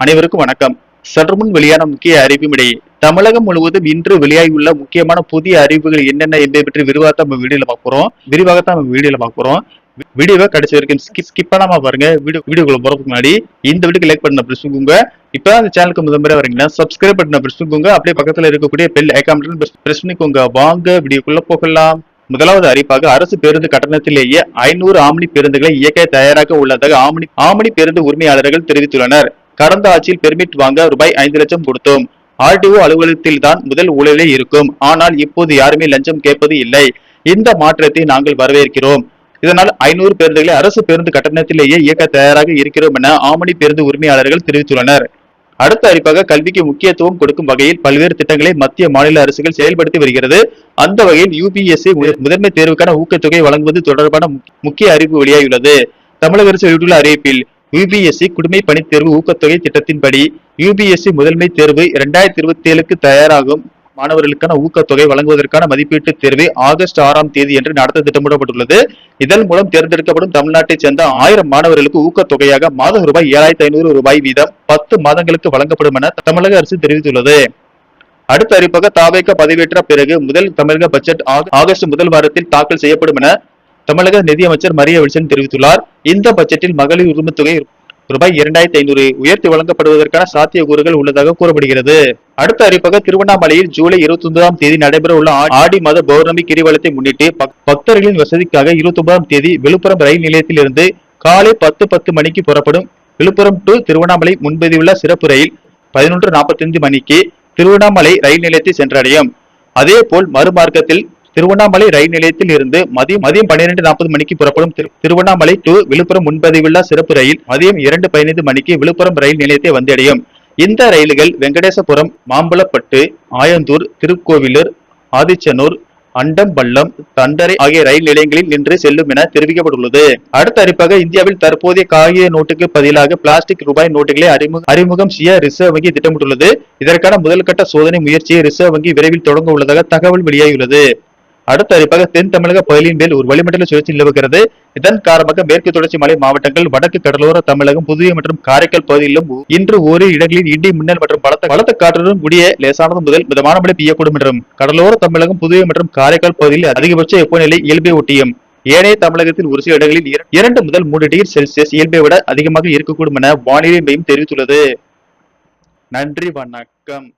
அனைவருக்கும் வணக்கம். சற்றுமுன் வெளியான முக்கிய அறிவிப்பின்படி தமிழகம் முழுவதும் இன்று வெளியாகியுள்ள முக்கியமான புதிய அறிவிப்புகள் என்னென்ன என்பதை பற்றி விரிவாக நம்ம வீடியோல பார்க்கிறோம். வீடியோவை கடைசி வரைக்கும் ஸ்கிப் பண்ணாம பாருங்க. வீடியோக்குள்ள போறதுக்கு முன்னாடி இந்த வீடியோக்கு லைக் பண்ண பிரசுங்க. இப்ப அந்த சேனலுக்கு முதன்முறை வரீங்கன்னா சப்ஸ்கிரைப் பண்ண பிரசுங்க. அப்படியே பக்கத்துல இருக்கக்கூடிய பெல் ஐகான் பிரஸ் பண்ணிக்கோங்க. வாங்க வீடியோக்குள்ள போகலாம். முதலாவது அறிவிப்பாக அரசு பேருந்து கட்டணத்திலேயே 500 ஆம்னி பேருந்துகளை இயக்க தயாராக உள்ளதாக ஆம்னி பேருந்து உரிமையாளர்கள் தெரிவித்துள்ளனர். கடந்த ஆட்சியில் பெர்மிட் வாங்க ரூபாய் 5 லட்சம் கொடுத்தோம். ஆர்டிஓ அலுவலகத்தில் தான் முதல் ஊழலே இருக்கும். ஆனால் இப்போது யாருமே லஞ்சம் கேட்பது இல்லை. இந்த மாற்றத்தை நாங்கள் வரவேற்கிறோம். இதனால் 500 பேருந்துகளை அரசு பேருந்து கட்டணத்திலேயே இயக்க தயாராக இருக்கிறோம் என ஆம்னி பேருந்து உரிமையாளர்கள் தெரிவித்துள்ளனர். அடுத்த அறிவிப்பாக கல்விக்கு முக்கியத்துவம் கொடுக்கும் வகையில் பல்வேறு திட்டங்களை மத்திய மாநில அரசுகள் செயல்படுத்தி வருகிறது. அந்த வகையில் யுபிஎஸ்சி முதன்மை தேர்வுக்கான ஊக்கத்தொகை வழங்குவது தொடர்பான முக்கிய அறிவிப்பு வெளியாகியுள்ளது. தமிழக அரசு வெளியிட்டுள்ள அறிவிப்பில் யுபிஎஸ்சி குடிமை பணி தேர்வு ஊக்கத்தொகை திட்டத்தின்படி யுபிஎஸ்சி முதன்மை தேர்வு 2027க்கு தயாராகும் மாணவர்களுக்கான ஊக்கத்தொகை வழங்குவதற்கான மதிப்பீட்டு தேர்வை ஆகஸ்ட் 6ஆம் தேதி என்று நடத்த திட்டமிடப்பட்டுள்ளது. இதன் மூலம் தேர்ந்தெடுக்கப்படும் தமிழ்நாட்டைச் சேர்ந்த 1000 மாணவர்களுக்கு ஊக்கத்தொகையாக மாதம் ரூபாய் 7500 வீதம் 10 மாதங்களுக்கு வழங்கப்படும் என தமிழக அரசு தெரிவித்துள்ளது. அடுத்த அறிவிப்பாக தாவேகா பதவியேற்ற பிறகு முதல் தமிழக பட்ஜெட் ஆகஸ்ட் முதல் வாரத்தில் தாக்கல் செய்யப்படும் என தமிழக நிதியமைச்சர் மரிய வில்சன் தெரிவித்துள்ளார். இந்த பட்ஜெட்டில் மகளிர் உரிமைத்தொகை ரூபாய் 2500 உயர்த்தி வழங்கப்படுவதற்கான சாத்தியக்கூறுகள் உள்ளதாக கூறப்படுகிறது. அடுத்த அறிவிப்பாக திருவண்ணாமலையில் ஜூலை 29ஆம் தேதி நடைபெற உள்ள ஆடி மாத பௌர்ணமி கிரிவலத்தை முன்னிட்டு பக்தர்களின் வசதிக்காக 29ஆம் தேதி விழுப்புரம் ரயில் நிலையத்தில் இருந்து காலை 10:10 மணிக்கு புறப்படும் விழுப்புரம் டு திருவண்ணாமலை முன்பதிவுள்ள சிறப்பு ரயில் 11:45 மணிக்கு திருவண்ணாமலை ரயில் நிலையத்தை சென்றடையும். அதே போல் மறுமார்க்கத்தில் திருவண்ணாமலை ரயில் நிலையத்தில் இருந்து மதியம் 12:40 மணிக்கு புறப்படும் திருவண்ணாமலை டு விழுப்புரம் முன்பதிவுள்ள சிறப்பு ரயில் மதியம் 2:15 மணிக்கு விழுப்புரம் ரயில் நிலையத்தை வந்தடையும். இந்த ரயில்கள் வெங்கடேசபுரம், மாம்பழப்பட்டு, ஆயந்தூர், திருக்கோவிலூர், ஆதிச்சனூர், அண்டம்பள்ளம், தண்டரை ஆகிய ரயில் நிலையங்களில் நின்று செல்லும் என தெரிவிக்கப்பட்டுள்ளது. அடுத்த அறிவிப்பாக இந்தியாவில் தற்போதைய காகித நோட்டுக்கு பதிலாக பிளாஸ்டிக் ரூபாய் நோட்டுகளை அறிமுகம் செய்ய ரிசர்வ் வங்கி திட்டமிட்டுள்ளது. இதற்கான முதல்கட்ட சோதனை முயற்சியை ரிசர்வ் வங்கி விரைவில் தொடங்க உள்ளதாக தகவல் வெளியாகியுள்ளது. அடுத்த அறிவிப்பாக தென் தமிழக பகுதியின் மேல் ஒரு வளிமண்டல சுழற்சி நிலவுகிறது. இதன் காரணமாக மேற்கு தொடர்ச்சி மலை மாவட்டங்கள், வடக்கு கடலோர தமிழகம், புதுவை மற்றும் காரைக்கால் பகுதியிலும் இன்று ஓரிரு இடங்களில் இடி மின்னல் மற்றும் பலத்த காற்றுடன் கூடிய லேசானது முதல் மிதமான மழை பெய்யக்கூடும் என்றும் கடலோர தமிழகம், புதுவை மற்றும் காரைக்கால் பகுதியில் அதிகபட்ச வெப்பநிலை இயல்பை ஒட்டியும் ஏனைய தமிழகத்தில் ஒரு சில இடங்களில் 2 முதல் 3 டிகிரி செல்சியஸ் இயல்பை விட அதிகமாக இருக்கக்கூடும் என வானிலை மையம் தெரிவித்துள்ளது. நன்றி, வணக்கம்.